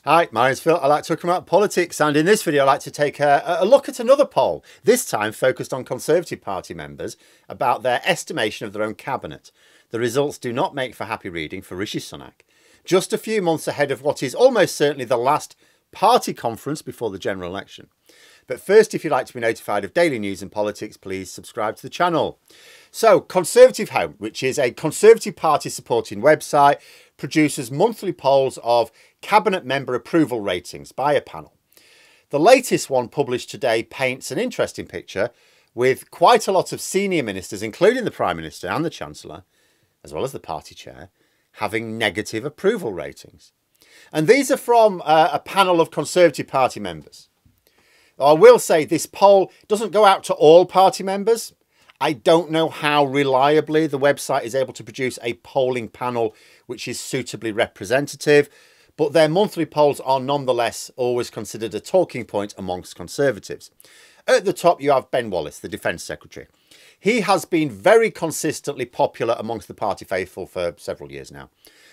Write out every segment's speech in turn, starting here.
Hi, my name's Phil. I like talking about politics, and in this video I like to take a look at another poll, this time focused on Conservative Party members about their estimation of their own cabinet. The results do not make for happy reading for Rishi Sunak. Just a few months ahead of what is almost certainly the last party conference before the general election. But first, if you'd like to be notified of daily news and politics, please subscribe to the channel. So, Conservative Home, which is a Conservative Party supporting website, produces monthly polls of cabinet member approval ratings by a panel. The latest one published today paints an interesting picture with quite a lot of senior ministers, including the Prime Minister and the Chancellor, as well as the party chair, having negative approval ratings. And these are from a panel of Conservative Party members. I will say this poll doesn't go out to all party members. I don't know how reliably the website is able to produce a polling panel which is suitably representative, but their monthly polls are nonetheless always considered a talking point amongst Conservatives. At the top, you have Ben Wallace, the Defence Secretary. He has been very consistently popular amongst the party faithful for several years now.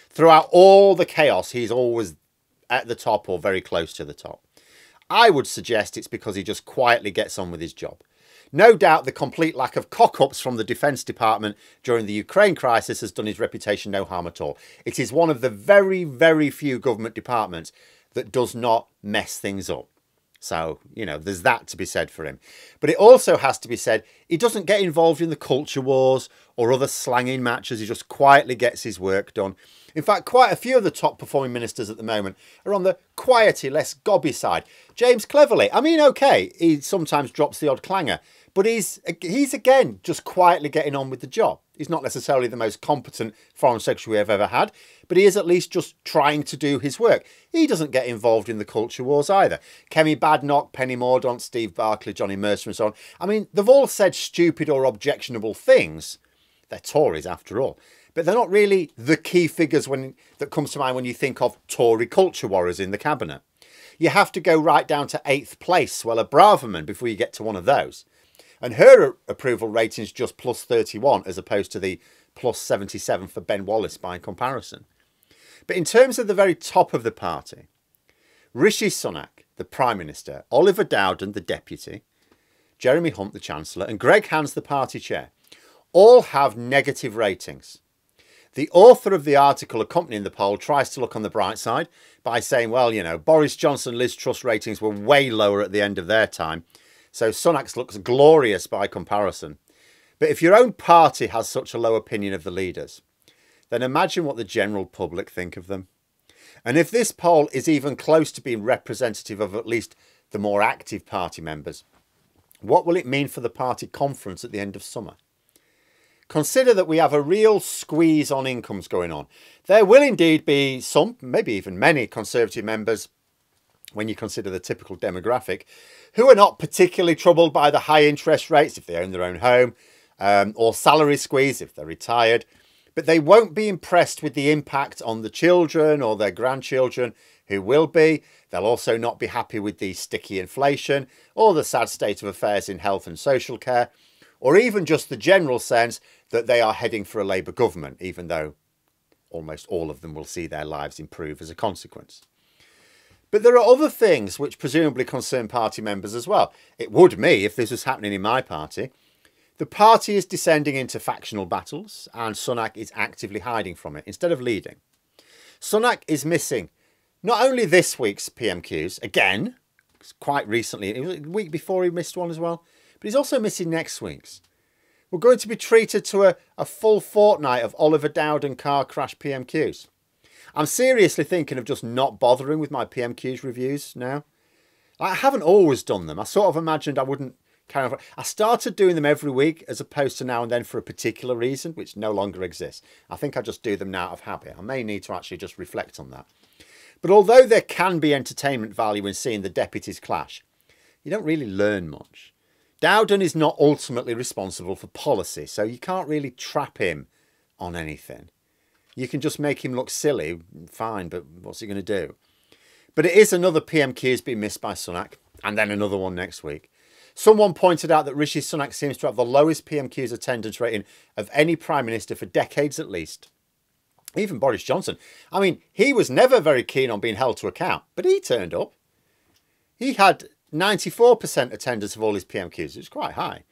Throughout all the chaos, he's always at the top or very close to the top. I would suggest it's because he just quietly gets on with his job. No doubt the complete lack of cock-ups from the Defence Department during the Ukraine crisis has done his reputation no harm at all. It is one of the very, very few government departments that does not mess things up. So, you know, there's that to be said for him. But it also has to be said, he doesn't get involved in the culture wars or other slanging matches. He just quietly gets his work done. In fact, quite a few of the top performing ministers at the moment are on the quiety, less gobby side. James Cleverly, I mean, okay, he sometimes drops the odd clanger, but he's again just quietly getting on with the job. He's not necessarily the most competent foreign secretary we've ever had, but he is at least just trying to do his work. He doesn't get involved in the culture wars either. Kemi Badenoch, Penny Mordaunt, Steve Barclay, Johnny Mercer and so on. I mean, they've all said stupid or objectionable things. They're Tories after all. But they're not really the key figures that comes to mind when you think of Tory culture warriors in the cabinet. You have to go right down to 8th place, Suella Braverman, before you get to one of those. And her approval rating is just plus 31 as opposed to the plus 77 for Ben Wallace by comparison. But in terms of the very top of the party, Rishi Sunak, the Prime Minister, Oliver Dowden, the Deputy, Jeremy Hunt, the Chancellor, and Greg Hands, the party chair, all have negative ratings. The author of the article accompanying the poll tries to look on the bright side by saying, well, you know, Boris Johnson and Liz Truss ratings were way lower at the end of their time, so Sunak's looks glorious by comparison. But if your own party has such a low opinion of the leaders, then imagine what the general public think of them. And if this poll is even close to being representative of at least the more active party members, what will it mean for the party conference at the end of summer? Consider that we have a real squeeze on incomes going on. There will indeed be some, maybe even many Conservative members, when you consider the typical demographic, who are not particularly troubled by the high interest rates if they own their own home, or salary squeeze if they're retired. But they won't be impressed with the impact on the children or their grandchildren who will be. They'll also not be happy with the sticky inflation or the sad state of affairs in health and social care, or even just the general sense that they are heading for a Labour government, even though almost all of them will see their lives improve as a consequence. But there are other things which presumably concern party members as well. It would me if this was happening in my party. The party is descending into factional battles and Sunak is actively hiding from it instead of leading. Sunak is missing not only this week's PMQs, again, quite recently, it was a week before he missed one as well, but he's also missing next week's. We're going to be treated to a full fortnight of Oliver Dowden car crash PMQs. I'm seriously thinking of just not bothering with my PMQs reviews now. I haven't always done them. I sort of imagined I wouldn't carry on. I started doing them every week as opposed to now and then for a particular reason, which no longer exists. I think I just do them now out of habit. I may need to actually just reflect on that. But although there can be entertainment value in seeing the deputies clash, you don't really learn much. Dowden is not ultimately responsible for policy, so you can't really trap him on anything. You can just make him look silly, fine, but what's he going to do? But it is another PMQ has been missed by Sunak, and then another one next week. Someone pointed out that Rishi Sunak seems to have the lowest PMQ's attendance rating of any Prime Minister for decades at least. Even Boris Johnson. I mean, he was never very keen on being held to account, but he turned up. He had 94% attendance of all his PMQs. It was quite high.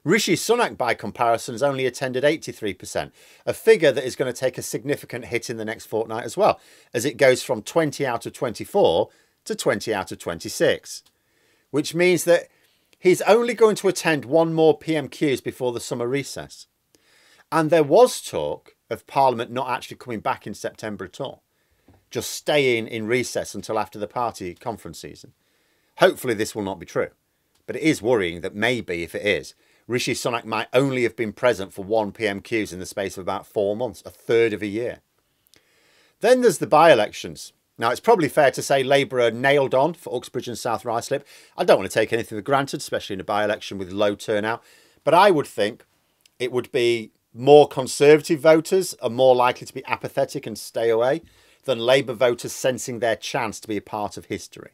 Rishi Sunak, by comparison, has only attended 83%, a figure that is going to take a significant hit in the next fortnight as well, as it goes from 20 out of 24 to 20 out of 26, which means that he's only going to attend one more PMQs before the summer recess. And there was talk of Parliament not actually coming back in September at all, just staying in recess until after the party conference season. Hopefully this will not be true, but it is worrying that maybe if it is, Rishi Sunak might only have been present for one PMQs in the space of about 4 months, a third of a year. Then there's the by-elections. Now, it's probably fair to say Labour are nailed on for Uxbridge and South Ruislip. I don't want to take anything for granted, especially in a by-election with low turnout. But I would think it would be more Conservative voters are more likely to be apathetic and stay away than Labour voters sensing their chance to be a part of history.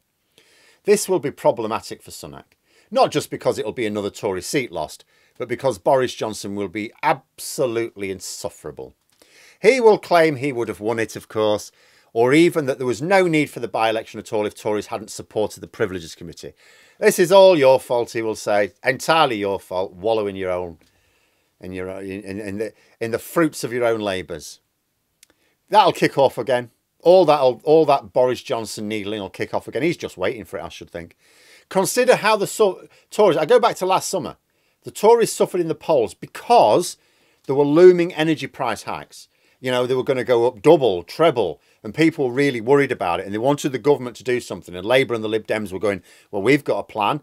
This will be problematic for Sunak. Not just because it'll be another Tory seat lost, but because Boris Johnson will be absolutely insufferable. He will claim he would have won it, of course, or even that there was no need for the by-election at all if Tories hadn't supported the Privileges Committee. This is all your fault, he will say, entirely your fault. Wallow in your own, in the fruits of your own labours. That'll kick off again. All that Boris Johnson needling will kick off again. He's just waiting for it, I should think. Consider how the Tories, I go back to last summer, the Tories suffered in the polls because there were looming energy price hikes. You know, they were going to go up double, treble, and people were really worried about it. And they wanted the government to do something. And Labour and the Lib Dems were going, well, we've got a plan.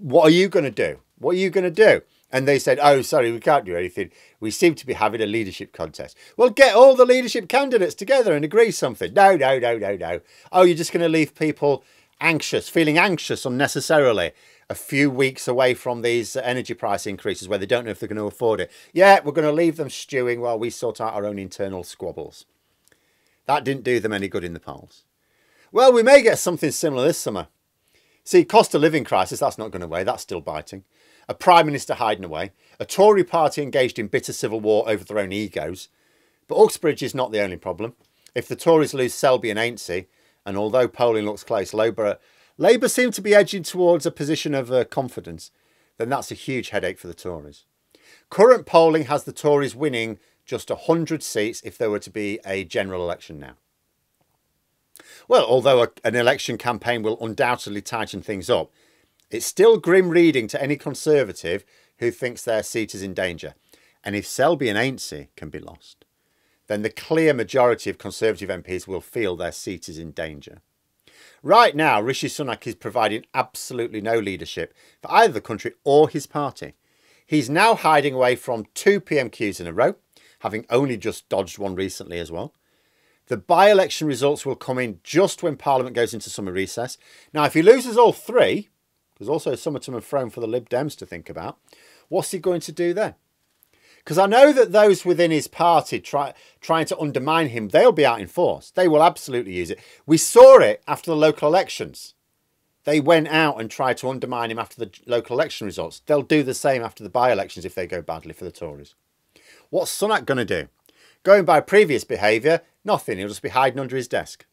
What are you going to do? What are you going to do? And they said, oh, sorry, we can't do anything. We seem to be having a leadership contest. Well, get all the leadership candidates together and agree something. No. Oh, you're just going to leave people anxious, feeling anxious unnecessarily a few weeks away from these energy price increases where they don't know if they're going to afford it. Yeah, we're going to leave them stewing while we sort out our own internal squabbles. That didn't do them any good in the polls. Well, we may get something similar this summer. See, cost of living crisis, that's not going away. That's still biting. A Prime Minister hiding away. A Tory party engaged in bitter civil war over their own egos. But Uxbridge is not the only problem. If the Tories lose Selby and Ainsty, and although polling looks close, Labour seem to be edging towards a position of confidence, then that's a huge headache for the Tories. Current polling has the Tories winning just 100 seats if there were to be a general election now. Well, although an election campaign will undoubtedly tighten things up, it's still grim reading to any Conservative who thinks their seat is in danger. And if Selby and Ainsty can be lost, then the clear majority of Conservative MPs will feel their seat is in danger. Right now, Rishi Sunak is providing absolutely no leadership for either the country or his party. He's now hiding away from 2 PMQs in a row, having only just dodged one recently as well. The by-election results will come in just when Parliament goes into summer recess. Now, if he loses all 3, there's also some of them are thrown for the Lib Dems to think about, what's he going to do then? Because I know that those within his party trying to undermine him, they'll be out in force. They will absolutely use it. We saw it after the local elections. They went out and tried to undermine him after the local election results. They'll do the same after the by-elections if they go badly for the Tories. What's Sunak going to do? Going by previous behaviour, nothing. He'll just be hiding under his desk.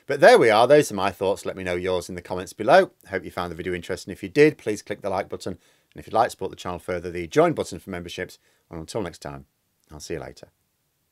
But there we are. Those are my thoughts. Let me know yours in the comments below. I hope you found the video interesting. If you did, please click the like button. And if you'd like to support the channel further, the join button for memberships. And until next time, I'll see you later.